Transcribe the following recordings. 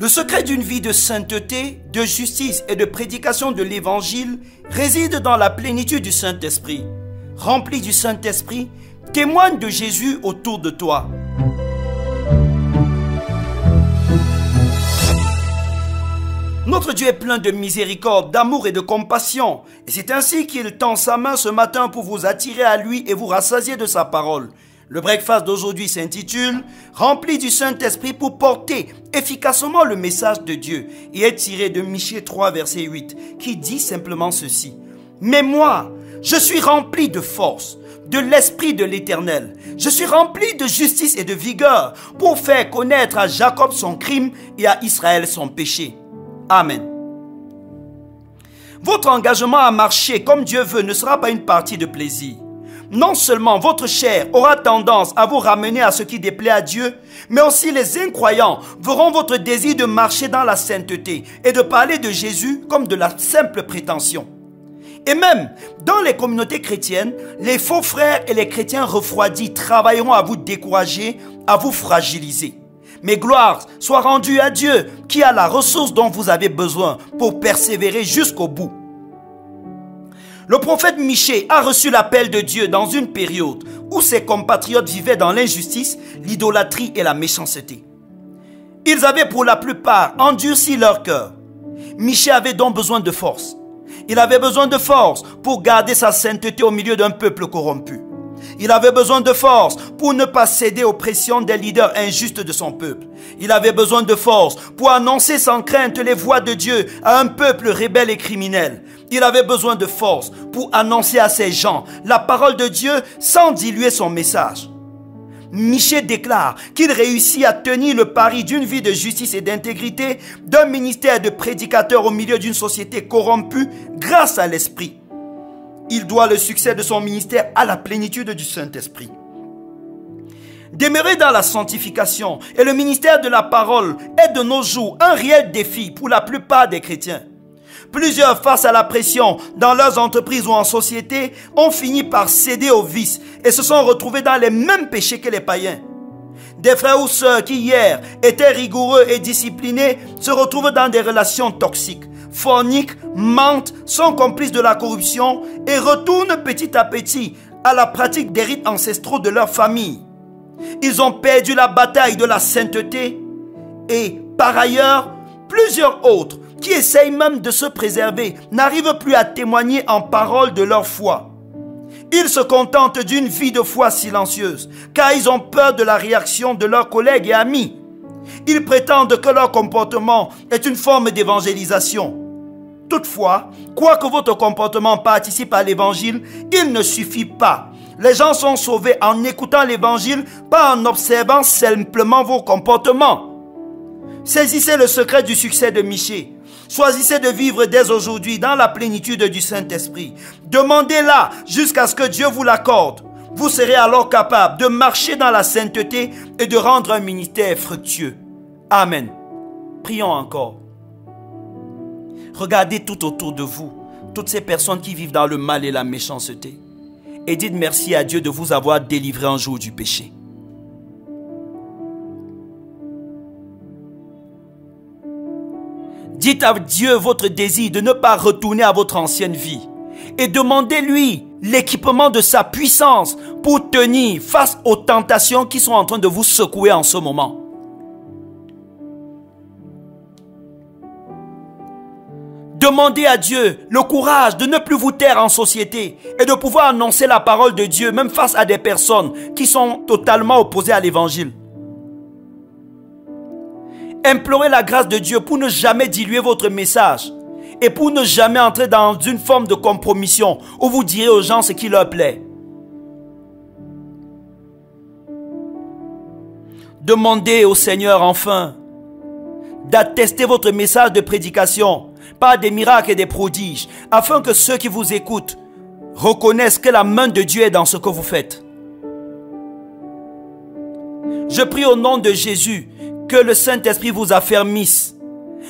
Le secret d'une vie de sainteté, de justice et de prédication de l'Évangile réside dans la plénitude du Saint-Esprit. Rempli du Saint-Esprit, témoigne de Jésus autour de toi. Notre Dieu est plein de miséricorde, d'amour et de compassion. Et c'est ainsi qu'il tend sa main ce matin pour vous attirer à lui et vous rassasier de sa parole. Le breakfast d'aujourd'hui s'intitule « Rempli du Saint-Esprit pour porter efficacement le message de Dieu » et est tiré de Michée 3, verset 8, qui dit simplement ceci. « Mais moi, je suis rempli de force, de l'Esprit de l'Éternel. Je suis rempli de justice et de vigueur pour faire connaître à Jacob son crime et à Israël son péché. » Amen. Votre engagement à marcher comme Dieu veut ne sera pas une partie de plaisir. Non seulement votre chair aura tendance à vous ramener à ce qui déplaît à Dieu, mais aussi les incroyants verront votre désir de marcher dans la sainteté et de parler de Jésus comme de la simple prétention. Et même dans les communautés chrétiennes, les faux frères et les chrétiens refroidis travailleront à vous décourager, à vous fragiliser. Mais gloire soit rendue à Dieu qui a la ressource dont vous avez besoin pour persévérer jusqu'au bout. Le prophète Michée a reçu l'appel de Dieu dans une période où ses compatriotes vivaient dans l'injustice, l'idolâtrie et la méchanceté. Ils avaient pour la plupart endurci leur cœur. Michée avait donc besoin de force. Il avait besoin de force pour garder sa sainteté au milieu d'un peuple corrompu. Il avait besoin de force pour ne pas céder aux pressions des leaders injustes de son peuple. Il avait besoin de force pour annoncer sans crainte les voies de Dieu à un peuple rebelle et criminel. Il avait besoin de force pour annoncer à ces gens la parole de Dieu sans diluer son message. Michée déclare qu'il réussit à tenir le pari d'une vie de justice et d'intégrité, d'un ministère de prédicateur au milieu d'une société corrompue grâce à l'Esprit. Il doit le succès de son ministère à la plénitude du Saint-Esprit. Demeurer dans la sanctification et le ministère de la parole est de nos jours un réel défi pour la plupart des chrétiens. Plusieurs, face à la pression dans leurs entreprises ou en société, ont fini par céder au vice et se sont retrouvés dans les mêmes péchés que les païens. Des frères ou sœurs qui hier étaient rigoureux et disciplinés se retrouvent dans des relations toxiques, forniquent, mentent, sont complices de la corruption et retournent petit à petit à la pratique des rites ancestraux de leur famille. Ils ont perdu la bataille de la sainteté et, par ailleurs, plusieurs autres qui essayent même de se préserver n'arrivent plus à témoigner en parole de leur foi. Ils se contentent d'une vie de foi silencieuse, car ils ont peur de la réaction de leurs collègues et amis. Ils prétendent que leur comportement est une forme d'évangélisation. Toutefois, quoique votre comportement participe à l'évangile, il ne suffit pas. Les gens sont sauvés en écoutant l'évangile, pas en observant simplement vos comportements. Saisissez le secret du succès de Michée. Choisissez de vivre dès aujourd'hui dans la plénitude du Saint-Esprit. Demandez-la jusqu'à ce que Dieu vous l'accorde. Vous serez alors capable de marcher dans la sainteté et de rendre un ministère fructueux. Amen. Prions encore. Regardez tout autour de vous, toutes ces personnes qui vivent dans le mal et la méchanceté. Et dites merci à Dieu de vous avoir délivré un jour du péché. Dites à Dieu votre désir de ne pas retourner à votre ancienne vie. Et demandez-lui l'équipement de sa puissance pour tenir face aux tentations qui sont en train de vous secouer en ce moment. Demandez à Dieu le courage de ne plus vous taire en société et de pouvoir annoncer la parole de Dieu même face à des personnes qui sont totalement opposées à l'évangile. Implorez la grâce de Dieu pour ne jamais diluer votre message et pour ne jamais entrer dans une forme de compromission où vous direz aux gens ce qui leur plaît. Demandez au Seigneur enfin d'attester votre message de prédication par des miracles et des prodiges afin que ceux qui vous écoutent reconnaissent que la main de Dieu est dans ce que vous faites. Je prie au nom de Jésus que le Saint-Esprit vous affermisse.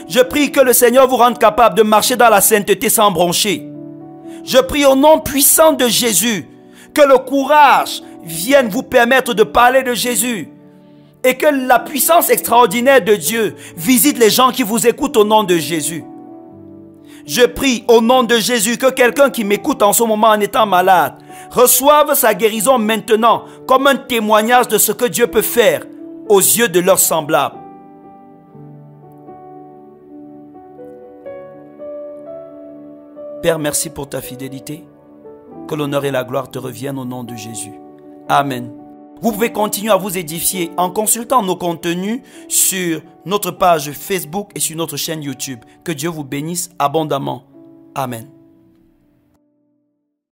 Je prie que le Seigneur vous rende capable de marcher dans la sainteté sans broncher. Je prie au nom puissant de Jésus que le courage vienne vous permettre de parler de Jésus Et que la puissance extraordinaire de Dieu visite les gens qui vous écoutent au nom de Jésus. Je prie au nom de Jésus que quelqu'un qui m'écoute en ce moment en étant malade reçoive sa guérison maintenant comme un témoignage de ce que Dieu peut faire aux yeux de leurs semblables. Père, merci pour ta fidélité. Que l'honneur et la gloire te reviennent au nom de Jésus. Amen. Vous pouvez continuer à vous édifier en consultant nos contenus sur notre page Facebook et sur notre chaîne YouTube. Que Dieu vous bénisse abondamment. Amen.